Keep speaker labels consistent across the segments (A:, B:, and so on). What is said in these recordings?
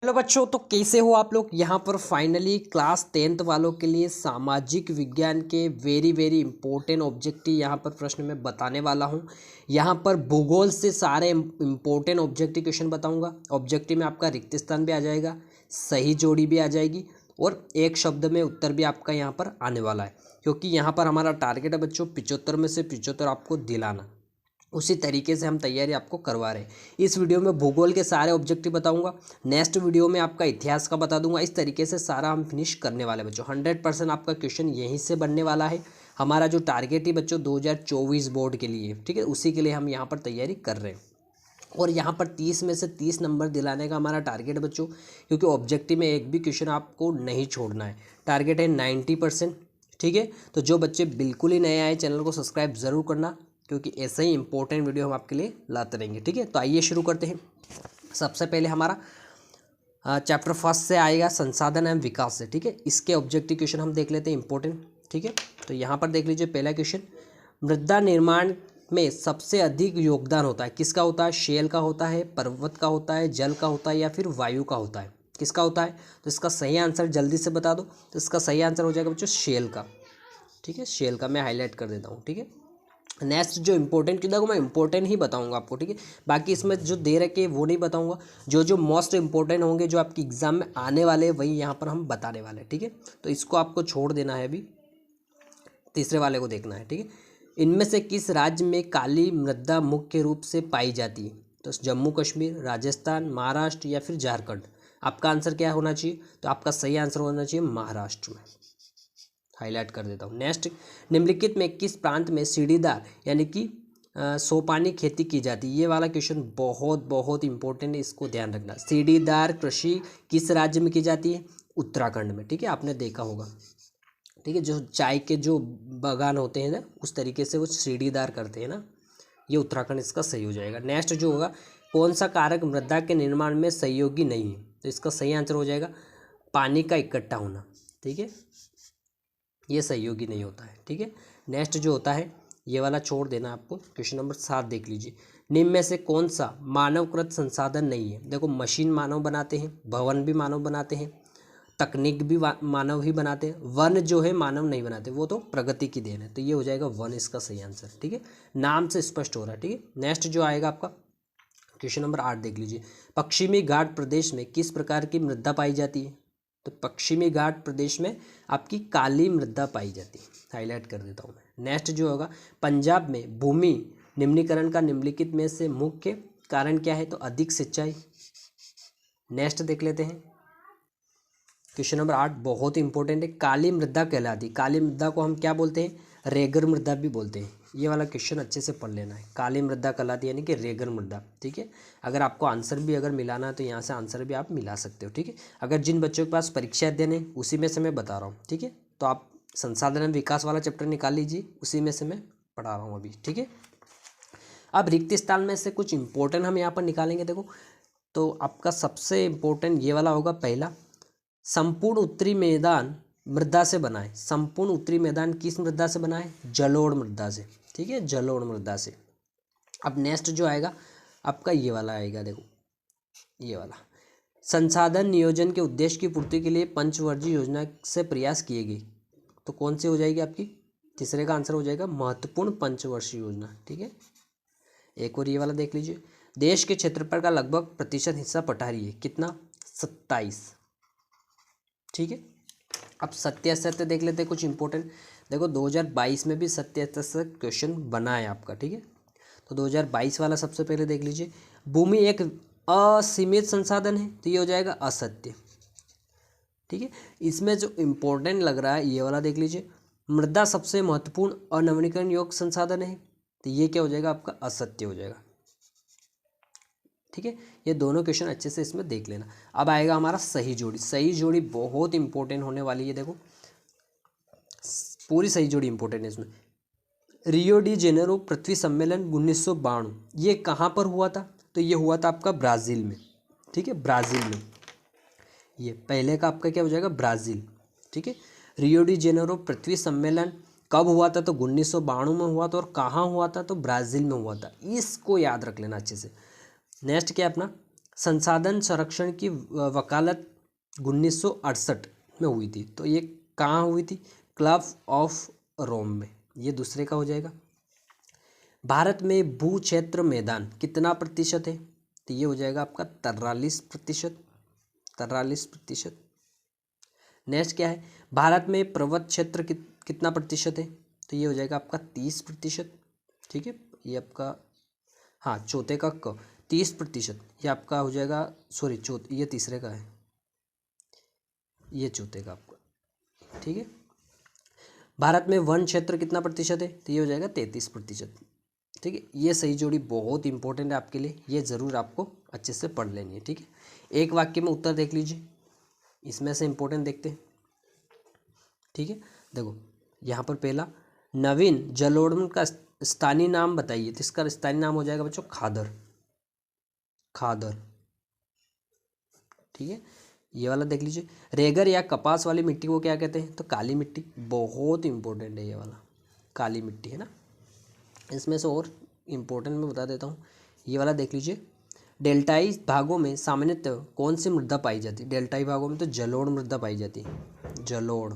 A: Hello बच्चों, तो कैसे हो आप लोग। यहाँ पर फाइनली क्लास 10th वालों के लिए सामाजिक विज्ञान के वेरी वेरी इंपॉर्टेंट ऑब्जेक्टिव यहाँ पर प्रश्न में बताने वाला हूँ। यहाँ पर भूगोल से सारे इंपॉर्टेंट ऑब्जेक्टिव क्वेश्चन बताऊँगा। ऑब्जेक्टिव में आपका रिक्त स्थान भी आ जाएगा, सही जोड़ी भी आ जाएगी और एक शब्द में उत्तर भी आपका यहाँ पर आने वाला है, क्योंकि यहाँ पर हमारा टारगेट है बच्चों 75 में से 75 आपको दिलाना। उसी तरीके से हम तैयारी आपको करवा रहे हैं। इस वीडियो में भूगोल के सारे ऑब्जेक्टिव बताऊंगा, नेक्स्ट वीडियो में आपका इतिहास का बता दूंगा। इस तरीके से सारा हम फिनिश करने वाले बच्चों। 100% आपका क्वेश्चन यहीं से बनने वाला है। हमारा जो टारगेट है बच्चों 2024 बोर्ड के लिए, ठीक है, उसी के लिए हम यहाँ पर तैयारी कर रहे हैं। और यहाँ पर 30 में से 30 नंबर दिलाने का हमारा टारगेट है बच्चों, क्योंकि ऑब्जेक्टिव में एक भी क्वेश्चन आपको नहीं छोड़ना है। टारगेट है 90%, ठीक है। तो जो बच्चे बिल्कुल ही नए आए चैनल को सब्सक्राइब ज़रूर करना, क्योंकि ऐसे ही इंपॉर्टेंट वीडियो हम आपके लिए लाते रहेंगे, ठीक है। तो आइए शुरू करते हैं। सबसे पहले हमारा चैप्टर फर्स्ट से आएगा संसाधन एवं विकास से, ठीक है। इसके ऑब्जेक्टिव क्वेश्चन हम देख लेते हैं इंपॉर्टेंट, ठीक है। तो यहाँ पर देख लीजिए पहला क्वेश्चन, मृदा निर्माण में सबसे अधिक योगदान होता है किसका होता है। शेल का होता है, पर्वत का होता है, जल का होता है या फिर वायु का होता है। किसका होता है, तो इसका सही आंसर जल्दी से बता दो। तो इसका सही आंसर हो जाएगा बच्चों शेल का, ठीक है। शेल का मैं हाईलाइट कर देता हूँ, ठीक है। नेक्स्ट जो इंपॉर्टेंट की देखो मैं इंपॉर्टेंट ही बताऊंगा आपको, ठीक है। बाकी इसमें जो दे रखे वो नहीं बताऊंगा। जो जो मोस्ट इंपॉर्टेंट होंगे जो आपकी एग्जाम में आने वाले हैं वही यहाँ पर हम बताने वाले हैं, ठीक है। तो इसको आपको छोड़ देना है, अभी तीसरे वाले को देखना है, ठीक है। इनमें से किस राज्य में काली मृदा मुख्य रूप से पाई जाती है। तो जम्मू कश्मीर, राजस्थान, महाराष्ट्र या फिर झारखंड। आपका आंसर क्या होना चाहिए, तो आपका सही आंसर होना चाहिए महाराष्ट्र में। हाईलाइट कर देता हूँ। नेक्स्ट, निम्नलिखित में किस प्रांत में सीढ़ीदार यानी कि सोपानी खेती की जाती है। ये वाला क्वेश्चन बहुत बहुत इंपॉर्टेंट है, इसको ध्यान रखना। सीढ़ीदार कृषि किस राज्य में की जाती है, उत्तराखंड में, ठीक है। आपने देखा होगा, ठीक है। जो चाय के जो बागान होते हैं ना, उस तरीके से वो सीढ़ीदार करते हैं ना, ये उत्तराखंड इसका सही हो जाएगा। नेक्स्ट जो होगा, कौन सा कारक मृदा के निर्माण में सहयोगी नहीं है। तो इसका सही आंसर हो जाएगा पानी का इकट्ठा होना, ठीक है। ये सहयोगी नहीं होता है, ठीक है। नेक्स्ट जो होता है ये वाला छोड़ देना आपको। क्वेश्चन नंबर 7 देख लीजिए, निम्न में से कौन सा मानवकृत संसाधन नहीं है। देखो मशीन मानव बनाते हैं, भवन भी मानव बनाते हैं, तकनीक भी मानव ही बनाते हैं, वन जो है मानव नहीं बनाते, वो तो प्रगति की देन है। तो ये हो जाएगा वन इसका सही आंसर, ठीक है। नाम से स्पष्ट हो रहा है, ठीक है। नेक्स्ट जो आएगा आपका क्वेश्चन नंबर 8 देख लीजिए, पश्चिमी घाट प्रदेश में किस प्रकार की मृदा पाई जाती है। तो पश्चिमी घाट प्रदेश में आपकी काली मृदा पाई जाती है। हाईलाइट कर देता हूँ मैं। नेक्स्ट जो होगा, पंजाब में भूमि निम्नीकरण का निम्नलिखित में से मुख्य कारण क्या है। तो अधिक सिंचाई। नेक्स्ट देख लेते हैं क्वेश्चन नंबर 8, बहुत इंपॉर्टेंट है। काली मृदा कहलाती है, काली मृदा को हम क्या बोलते हैं, रेगर मृदा भी बोलते हैं। ये वाला क्वेश्चन अच्छे से पढ़ लेना है। काली मृदा कहलाती है यानी कि रेगर मृदा, ठीक है। अगर आपको आंसर भी अगर मिलाना है तो यहाँ से आंसर भी आप मिला सकते हो, ठीक है। अगर जिन बच्चों के पास परीक्षा देने उसी में से मैं बता रहा हूँ, ठीक है। तो आप संसाधन एवं विकास वाला चैप्टर निकाल लीजिए, उसी में से मैं पढ़ा रहा हूँ अभी, ठीक है। अब रिक्त स्थान में से कुछ इंपॉर्टेंट हम यहाँ पर निकालेंगे। देखो तो आपका सबसे इंपॉर्टेंट ये वाला होगा। पहला, संपूर्ण उत्तरी मैदान मृदा से बना है। संपूर्ण उत्तरी मैदान किस मृदा से बना है, जलोढ़ मृदा से, ठीक है, जलोढ़ मृदा से। अब नेक्स्ट जो आएगा आपका ये वाला आएगा, देखो ये वाला, संसाधन नियोजन के उद्देश्य की पूर्ति के लिए पंचवर्षीय योजना से प्रयास किए गए। तो कौन सी हो जाएगी आपकी, तीसरे का आंसर हो जाएगा महत्वपूर्ण पंचवर्षीय योजना, ठीक है। एक और ये वाला देख लीजिए, देश के क्षेत्रफल का लगभग प्रतिशत हिस्सा पठारी है। कितना, 27, ठीक है। अब सत्य असत्य देख लेते हैं कुछ इंपॉर्टेंट। देखो 2022 में भी सत्य असत्य क्वेश्चन बना है आपका, ठीक है। तो 2022 वाला सबसे पहले देख लीजिए, भूमि एक असीमित संसाधन है। तो ये हो जाएगा असत्य, ठीक है। इसमें जो इम्पोर्टेंट लग रहा है ये वाला देख लीजिए, मृदा सबसे महत्वपूर्ण अनवीनीकरण योग्य संसाधन है। तो ये क्या हो जाएगा आपका असत्य हो जाएगा, ठीक है। ये दोनों क्वेश्चन अच्छे से इसमें देख लेना। अब आएगा हमारा सही जोड़ी। सही जोड़ी बहुत इंपॉर्टेंट होने वाली है। देखो पूरी सही जोड़ी इंपॉर्टेंट है इसमें। रियो डी जेनेरो पृथ्वी सम्मेलन 1992 ये कहाँ पर हुआ था। तो ये हुआ था आपका ब्राज़ील में, ठीक है, ब्राज़ील में। ये पहले का आपका क्या हो जाएगा, ब्राज़ील, ठीक है। रियो डी जेनेरो पृथ्वी सम्मेलन कब हुआ था, तो 1992 में हुआ था। और कहाँ हुआ था, तो ब्राज़ील में हुआ था। इसको याद रख लेना अच्छे से। नेक्स्ट क्या है अपना, संसाधन संरक्षण की वकालत 1968 में हुई थी। तो ये कहाँ हुई थी? क्लब ऑफ रोम में। ये दूसरे का हो जाएगा। भारत में भू क्षेत्र मैदान कितना प्रतिशत है? तो ये हो जाएगा आपका 43%। 43%। नेक्स्ट क्या है? भारत में पर्वत क्षेत्र कितना प्रतिशत है? तो ये हो जाएगा आपका 30%। ठीक है, ये आपका, हाँ, चौथे का क 30%, ये आपका हो जाएगा, सॉरी ये तीसरे का है, ये चौथे का आपका। ठीक है, भारत में वन क्षेत्र कितना प्रतिशत है? तो ये हो जाएगा 33%। ठीक है, ये सही जोड़ी बहुत इंपॉर्टेंट है आपके लिए, ये ज़रूर आपको अच्छे से पढ़ लेनी है। ठीक है, एक वाक्य में उत्तर देख लीजिए, इसमें से इंपॉर्टेंट देखते हैं। ठीक है, देखो यहाँ पर पहला, नवीन जलोढ़ का स्थानीय नाम बताइए। तो इसका स्थानीय नाम हो जाएगा बच्चों खादर। खादर। ठीक है, ये वाला देख लीजिए, रेगर या कपास वाली मिट्टी को क्या कहते हैं? तो काली मिट्टी। बहुत इंपॉर्टेंट है ये वाला, काली मिट्टी है ना। इसमें से और इम्पोर्टेंट मैं बता देता हूँ, ये वाला देख लीजिए, डेल्टाई भागों में सामान्यतः कौन सी मृदा पाई जाती है? डेल्टाई भागों में तो जलोढ़ मृदा पाई जाती है, जलोढ़।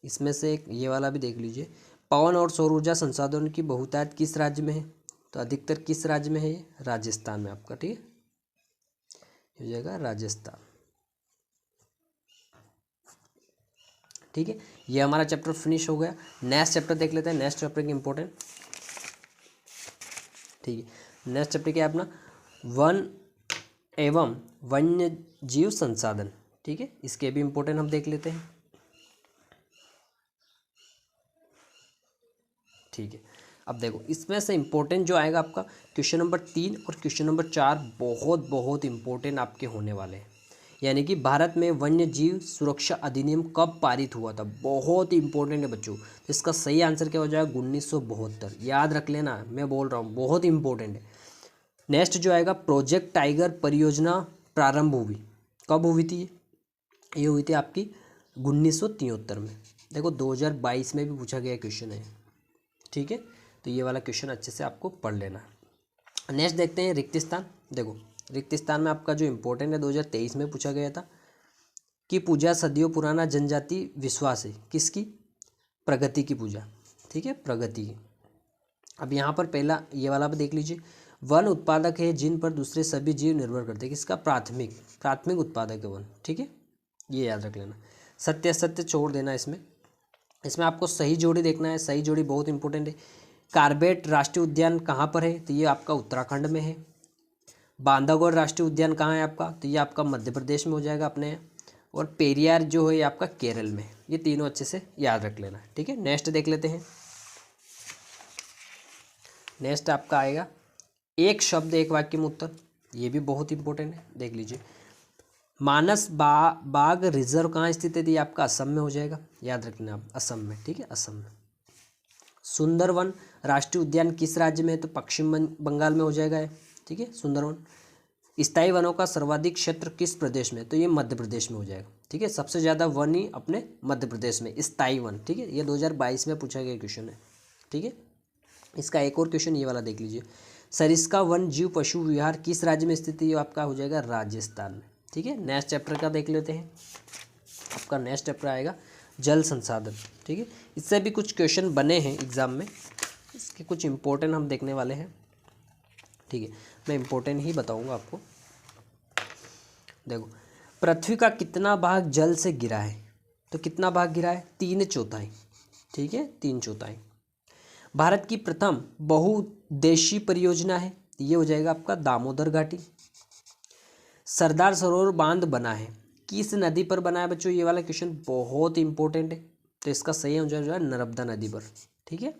A: इसमें से एक ये वाला भी देख लीजिए, पवन और सौर ऊर्जा संसाधनों की बहुतायत किस राज्य में है? तो अधिकतर किस राज्य में है? राजस्थान में आपका। ठीक है, हो जाएगा राजस्थान। ठीक है, ये हमारा चैप्टर फिनिश हो गया। नेक्स्ट चैप्टर देख लेते हैं, नेक्स्ट चैप्टर की इंपॉर्टेंट। ठीक है, नेक्स्ट चैप्टर क्या है अपना? वन एवं वन्य जीव संसाधन। ठीक है, इसके भी इंपॉर्टेंट हम देख लेते हैं। ठीक है, अब देखो इसमें से इंपॉर्टेंट जो आएगा आपका क्वेश्चन नंबर 3 और क्वेश्चन नंबर 4 बहुत बहुत इंपॉर्टेंट आपके होने वाले हैं। यानी कि भारत में वन्य जीव सुरक्षा अधिनियम कब पारित हुआ था? बहुत इंपॉर्टेंट है बच्चों। तो इसका सही आंसर क्या हो जाएगा? 1972। याद रख लेना, मैं बोल रहा हूँ, बहुत इंपॉर्टेंट है। नेक्स्ट जो आएगा, प्रोजेक्ट टाइगर परियोजना प्रारंभ हुई, कब हुई थी? ये हुई थी आपकी 1973 में। देखो 2022 में भी पूछा गया क्वेश्चन है। ठीक है, तो ये वाला क्वेश्चन अच्छे से आपको पढ़ लेना है। नेक्स्ट देखते हैं रिक्तिस्थान। देखो रिक्तिस्थान में आपका जो इम्पोर्टेंट है 2023 में पूछा गया था कि पूजा सदियों पुराना जनजाति विश्वास है, किसकी? प्रगति की पूजा। ठीक है, प्रगति की। अब यहाँ पर पहला ये वाला भी देख लीजिए, वन उत्पादक है जिन पर दूसरे सभी जीव निर्भर करते हैं, किसका? प्राथमिक उत्पादक है वन। ठीक है, ये याद रख लेना। सत्य असत्य छोड़ देना इसमें आपको सही जोड़ी देखना है। सही जोड़ी बहुत इंपॉर्टेंट है। कार्बेट राष्ट्रीय उद्यान कहाँ पर है? तो ये आपका उत्तराखंड में है। बांधवगढ़ राष्ट्रीय उद्यान कहाँ है आपका? तो ये आपका मध्य प्रदेश में हो जाएगा अपने। और पेरियार जो है ये आपका केरल में। ये तीनों अच्छे से याद रख लेना। ठीक है, नेक्स्ट देख लेते हैं। नेक्स्ट आपका आएगा एक शब्द एक वाक्य में उत्तर। ये भी बहुत इंपॉर्टेंट है, देख लीजिए। मानस बाग रिजर्व कहाँ स्थित है? ये आपका असम में हो जाएगा, याद रखना आप, असम में। ठीक है, असम में। सुंदरवन राष्ट्रीय उद्यान किस राज्य में है? तो पश्चिम बंगाल में हो जाएगा। ठीक है, सुंदरवन। स्थायी वनों का सर्वाधिक क्षेत्र किस प्रदेश में? तो ये मध्य प्रदेश में हो जाएगा। ठीक है, सबसे ज़्यादा वन ही अपने मध्य प्रदेश में, स्थायी वन। ठीक है, ये 2022 में पूछा गया क्वेश्चन है। ठीक है, इसका एक और क्वेश्चन ये वाला देख लीजिए, सरिस्का वन जीव पशु विहार किस राज्य में स्थित है? ये आपका हो जाएगा राजस्थान में। ठीक है, नेक्स्ट चैप्टर का देख लेते हैं। आपका नेक्स्ट चैप्टर आएगा जल संसाधन। ठीक है, इससे भी कुछ क्वेश्चन बने हैं एग्जाम में, इसके कुछ इंपॉर्टेंट हम देखने वाले हैं। ठीक है, मैं इंपॉर्टेंट ही बताऊंगा आपको। देखो, पृथ्वी का कितना भाग जल से गिरा है? तो कितना भाग गिरा है? 3/4। ठीक है, 3/4। भारत की प्रथम बहुउद्देशीय परियोजना है, ये हो जाएगा आपका दामोदर घाटी। सरदार सरोवर बांध बना है, किस नदी पर बना है बच्चों? ये वाला क्वेश्चन बहुत इंपॉर्टेंट है, तो इसका सही आंसर जो है नर्मदा नदी पर। ठीक है,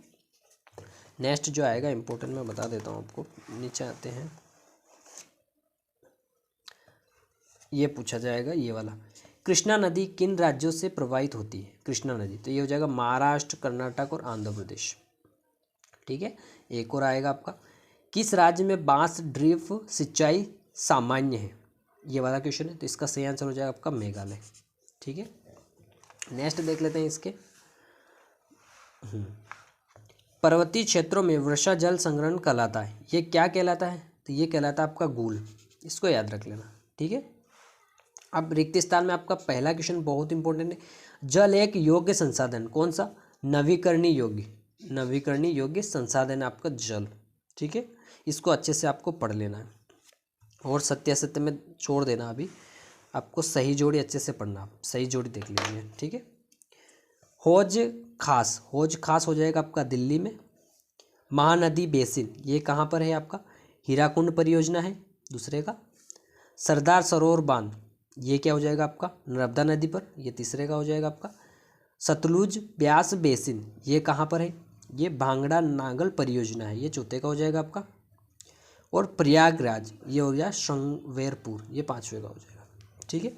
A: नेक्स्ट जो आएगा इंपॉर्टेंट मैं बता देता हूँ आपको, नीचे आते हैं। ये पूछा जाएगा ये वाला, कृष्णा नदी किन राज्यों से प्रवाहित होती है? कृष्णा नदी, तो ये हो जाएगा महाराष्ट्र, कर्नाटक और आंध्र प्रदेश। ठीक है, एक और आएगा आपका, किस राज्य में बांस ड्रिप सिंचाई सामान्य है? ये वाला क्वेश्चन है, तो इसका सही आंसर हो जाएगा आपका मेघालय। ठीक है, नेक्स्ट देख लेते हैं इसके। पर्वतीय क्षेत्रों में वर्षा जल संग्रहण कहलाता है, ये क्या कहलाता है? तो ये कहलाता है आपका गूल, इसको याद रख लेना, ठीक है। अब रिक्त स्थान में आपका पहला क्वेश्चन बहुत इंपॉर्टेंट है। जल एक योग्य संसाधन, कौन सा? नवीकरणीय योग्य, नवीकरणीय योग्य संसाधन है आपका जल, ठीक है। इसको अच्छे से आपको पढ़ लेना है और सत्य असत्य में छोड़ देना। अभी आपको सही जोड़ी अच्छे से पढ़ना, आप सही जोड़ी देख लीजिए, ठीक है। हौज खास, हौज खास हो जाएगा आपका दिल्ली में। महानदी बेसिन, ये कहाँ पर है आपका? हीराकुंड परियोजना है दूसरे का। सरदार सरोवर बांध, ये क्या हो जाएगा आपका? नर्मदा नदी पर, ये तीसरे का हो जाएगा आपका। सतलुज ब्यास बेसिन, ये कहाँ पर है? ये भांगड़ा नागल परियोजना है, ये चौथे का हो जाएगा आपका। और प्रयागराज, ये हो गया श्रृंगवेरपुर, ये पांचवे का हो जाएगा, ठीक है।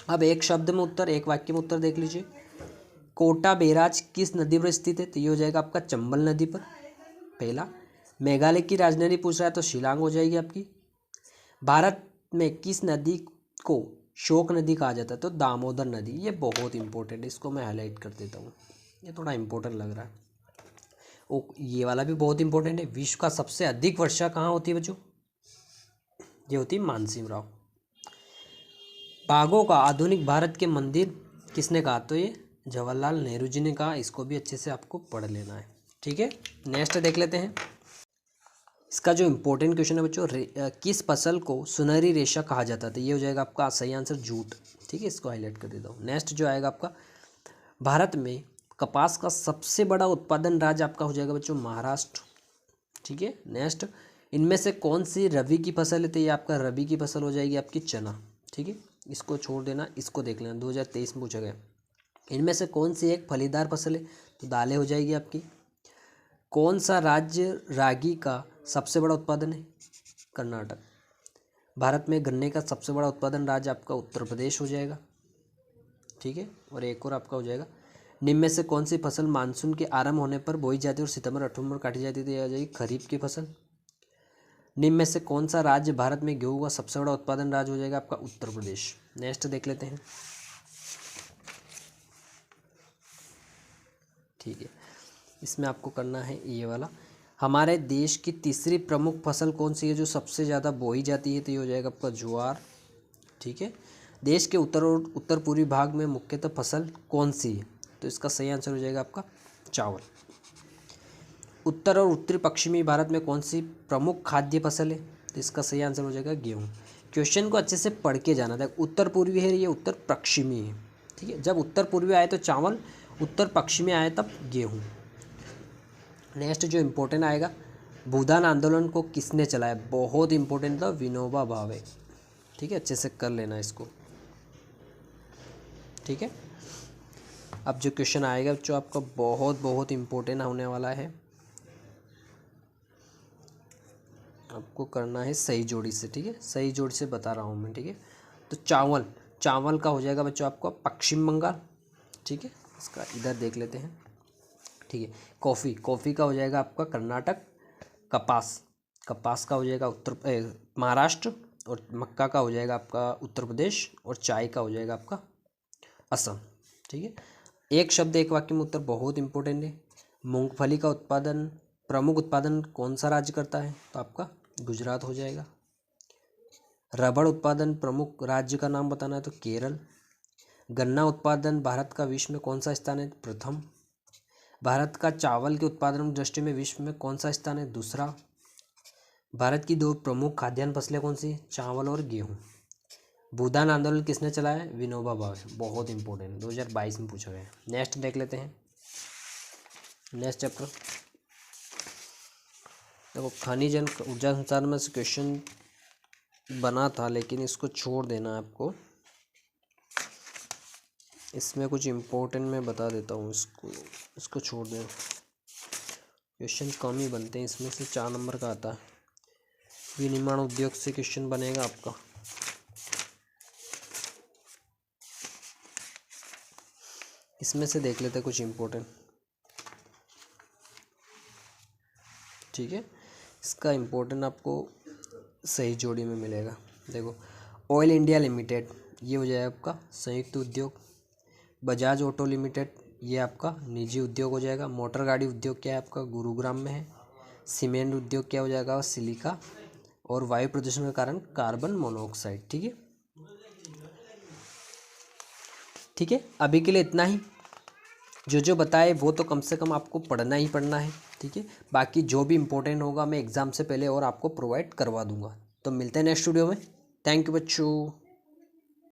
A: अब एक शब्द में उत्तर, एक वाक्य में उत्तर देख लीजिए। कोटा बैराज किस नदी पर स्थित है? तो ये हो जाएगा आपका चंबल नदी पर, पहला। मेघालय की राजधानी पूछ रहा है तो शिलांग हो जाएगी आपकी। भारत में किस नदी को शोक नदी कहा जाता है? तो दामोदर नदी, ये बहुत इंपॉर्टेंट है, इसको मैं हाईलाइट कर देता हूँ, ये थोड़ा इंपॉर्टेंट लग रहा है। ओ, ये वाला भी बहुत इंपॉर्टेंट है। विश्व का सबसे अधिक वर्षा कहाँ होती है बच्चों? ये होती है मानसिंह राव। बाघों का आधुनिक भारत के मंदिर किसने कहा? तो ये जवाहरलाल नेहरू जी ने कहा। इसको भी अच्छे से आपको पढ़ लेना है, ठीक है। नेक्स्ट देख लेते हैं। इसका जो इंपॉर्टेंट क्वेश्चन है बच्चों, किस फसल को सुनहरी रेशा कहा जाता है? तो ये हो जाएगा आपका सही आंसर जूट, ठीक है। इसको हाईलाइट कर देता हूँ। नेक्स्ट जो आएगा आपका, भारत में कपास का सबसे बड़ा उत्पादन राज्य आपका हो जाएगा बच्चों महाराष्ट्र, ठीक है। नेक्स्ट, इनमें से कौन सी रबी की फसल है? तो ये आपका रबी की फसल हो जाएगी आपकी चना, ठीक है। इसको छोड़ देना, इसको देख लेना, 2023 में पूछा गया। इनमें से कौन सी एक फलीदार फसल है? तो दालें हो जाएगी आपकी। कौन सा राज्य रागी का सबसे बड़ा उत्पादन है? कर्नाटक। भारत में गन्ने का सबसे बड़ा उत्पादन राज्य आपका उत्तर प्रदेश हो जाएगा, ठीक है। और एक और आपका हो जाएगा, निम्न में से कौन सी फसल मानसून के आरंभ होने पर बोई जाती है और सितंबर अक्टूबर काटी जाती है? तो यह आ जाएगी खरीफ की फसल। निम्न में से कौन सा राज्य भारत में गेहूं का सबसे बड़ा उत्पादन राज्य हो जाएगा? आपका उत्तर प्रदेश। नेक्स्ट देख लेते हैं, ठीक है। इसमें आपको करना है ये वाला, हमारे देश की तीसरी प्रमुख फसल कौन सी है जो सबसे ज़्यादा बोई जाती है? तो ये हो जाएगा आपका ज्वार, ठीक है। देश के उत्तर और उत्तर पूर्वी भाग में मुख्यतः फसल कौन सी है? तो इसका सही आंसर हो जाएगा आपका चावल। उत्तर और उत्तरी पश्चिमी भारत में कौन सी प्रमुख खाद्य फसल है? तो इसका सही आंसर हो जाएगा गेहूँ। क्वेश्चन को अच्छे से पढ़ के जाना था। उत्तर पूर्वी है, ये उत्तर पश्चिमी है, ठीक है। जब उत्तर पूर्वी आए तो चावल, उत्तर पश्चिमी आए तब गेहूँ। नेक्स्ट जो इम्पोर्टेंट आएगा, भूदान आंदोलन को किसने चलाया? बहुत इंपॉर्टेंट था, विनोबा भावे, ठीक है। अच्छे से कर लेना इसको, ठीक है। अब जो क्वेश्चन आएगा जो आपका बहुत बहुत इम्पोर्टेंट होने वाला है, आपको करना है सही जोड़ी से, ठीक है। सही जोड़ी से बता रहा हूँ मैं, ठीक है। तो चावल, चावल का हो जाएगा बच्चों आपका पश्चिम बंगाल, ठीक है। इसका इधर देख लेते हैं, ठीक है। कॉफ़ी, कॉफ़ी का हो जाएगा आपका कर्नाटक। कपास, कपास का हो जाएगा महाराष्ट्र। और मक्का का हो जाएगा आपका उत्तर प्रदेश। और चाय का हो जाएगा आपका असम, ठीक है। एक शब्द एक वाक्य में उत्तर बहुत इंपॉर्टेंट है। मूंगफली का उत्पादन, प्रमुख उत्पादन कौन सा राज्य करता है? तो आपका गुजरात हो जाएगा। रबड़ उत्पादन प्रमुख राज्य का नाम बताना है तो केरल। गन्ना उत्पादन भारत का विश्व में कौन सा स्थान है? प्रथम। भारत का चावल के उत्पादन दृष्टि में विश्व में कौन सा स्थान है? दूसरा। भारत की दो प्रमुख खाद्यान्न फसलें कौन सी? चावल और गेहूँ। भूदान आंदोलन किसने चलाया? विनोबा भावे, बहुत इंपॉर्टेंट, 2022 में पूछा गया है। नेक्स्ट देख लेते हैं, नेक्स्ट चैप्टर देखो, खनिज ऊर्जा संसाधन में से क्वेश्चन बना था लेकिन इसको छोड़ देना है आपको। इसमें कुछ इम्पोर्टेंट मैं बता देता हूँ, इसको छोड़ दें, क्वेश्चन कम ही बनते हैं इसमें से। 4 नंबर का आता है, विनिर्माण उद्योग से क्वेश्चन बनेगा आपका। इसमें से देख लेते हैं कुछ इम्पोर्टेंट, ठीक है। इसका इम्पोर्टेंट आपको सही जोड़ी में मिलेगा। देखो, ऑयल इंडिया लिमिटेड, ये हो जाएगा आपका संयुक्त उद्योग। बजाज ऑटो लिमिटेड, ये आपका निजी उद्योग हो जाएगा। मोटर गाड़ी उद्योग क्या है आपका? गुरुग्राम में है। सीमेंट उद्योग क्या हो जाएगा? सिलिका। और वायु प्रदूषण का कारण कार्बन मोनोऑक्साइड। ठीक है, ठीक है, अभी के लिए इतना ही। जो जो बताए वो तो कम से कम आपको पढ़ना ही पढ़ना है। ठीक है, बाकी जो भी इम्पोर्टेंट होगा मैं एग्ज़ाम से पहले और आपको प्रोवाइड करवा दूंगा। तो मिलते हैं नेक्स्ट वीडियो में। थैंक यू बच्चों।